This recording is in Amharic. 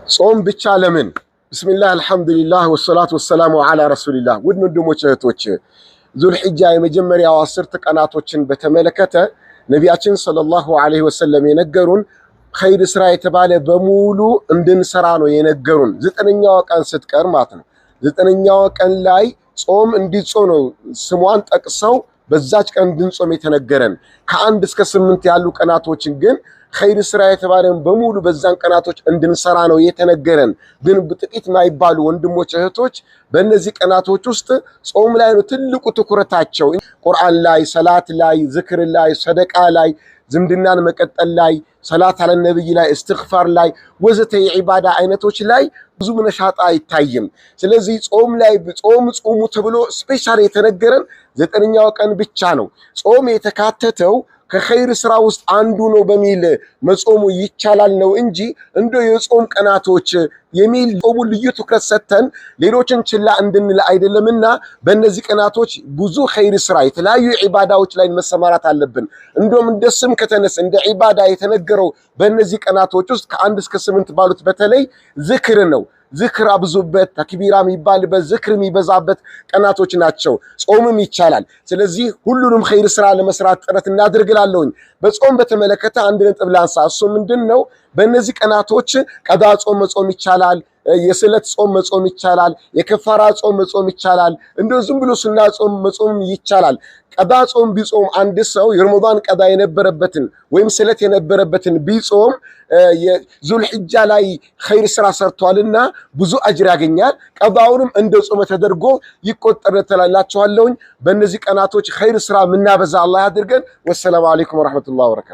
ጾም ብቻ ለምን? ቢስሚላህ አልሐምዱሊላህ ወሰላቱ ወሰላሙ ዐላ ረሱሊላህ። ውድ ወንድሞች እህቶች፣ ዙልሒጃ የመጀመሪያው 10 ቀናቶችን በተመለከተ ነቢያችን ሰለላሁ ዐለይሂ ወሰለም የነገሩን ኸይር ስራ የተባለ በሙሉ እንድንሰራ ነው የነገሩን። 9ኛው ቀን ስትቀር ማለት ነው። 9ኛው ቀን ላይ ጾም እንዲጾም ነው ስሟን ጠቅሰው በዛች ቀን እንድንጾም የተነገረን። ከ1 እስከ 8 ያሉ ቀናቶችን ግን ኸይር ስራ የተባለን በሙሉ በዛን ቀናቶች እንድንሰራ ነው የተነገረን። ግን ጥቂት ማይባሉ ወንድሞች እህቶች በእነዚህ ቀናቶች ውስጥ ጾም ላይ ነው ትልቁ ትኩረታቸው። ቁርአን ላይ፣ ሰላት ላይ፣ ዝክር ላይ፣ ሰደቃ ላይ፣ ዝምድናን መቀጠል ላይ፣ ሰላት አለ ነብይ ላይ፣ እስትግፋር ላይ ወዘተ የዒባዳ አይነቶች ላይ ብዙ ነሻጣ አይታይም። ስለዚህ ጾም ላይ ጾሙ ተብሎ ስፔሻል የተነገረን 9ኛው ቀን ብቻ ነው። ጾም የተካተተው ከኸይር ስራ ውስጥ አንዱ ነው በሚል መጾሙ ይቻላል ነው እንጂ እንደ የጾም ቀናቶች የሚል ጾሙ ልዩ ትኩረት ሰጥተን ሌሎችን ችላ እንድንል አይደለምና በእነዚህ ቀናቶች ብዙ ኸይር ስራ የተለያዩ ዒባዳዎች ላይ መሰማራት አለብን። እንደውም እንደ ስም ከተነስ እንደ ዒባዳ የተነገረው በእነዚህ ቀናቶች ውስጥ ከ1 እስከ 8 ባሉት በተለይ ዝክር ነው። ዝክር አብዙበት፣ ተክቢራ የሚባልበት፣ ዝክር የሚበዛበት ቀናቶች ናቸው። ጾምም ይቻላል። ስለዚህ ሁሉንም ኸይር ስራ ለመስራት ጥረት እናድርግላለሁኝ። በጾም በተመለከተ አንድ ነጥብ ላንሳ። እሱ ምንድነው? በእነዚህ ቀናቶች ቀዳ ጾም መጾም ይቻላል። የስለት ጾም መጾም ይቻላል። የከፋራ ጾም መጾም ይቻላል። እንደው ዝም ብሎ ሱና ጾም መጾም ይቻላል። ቀዳ ጾም ቢጾም አንድ ሰው የረመዳን ቀዳ የነበረበትን ወይም ስለት የነበረበትን ቢጾም የዙልሒጃ ላይ ኸይር ስራ ሰርቷልና ብዙ አጅር ያገኛል። ቀዳውንም እንደ ጾም ተደርጎ ይቆጠርላችኋለሁ። በእነዚህ ቀናቶች ኸይር ስራ ምናበዛ አላህ ያድርገን። ወሰላሙ አለይኩም ወራህመቱላሂ ወበረካቱ።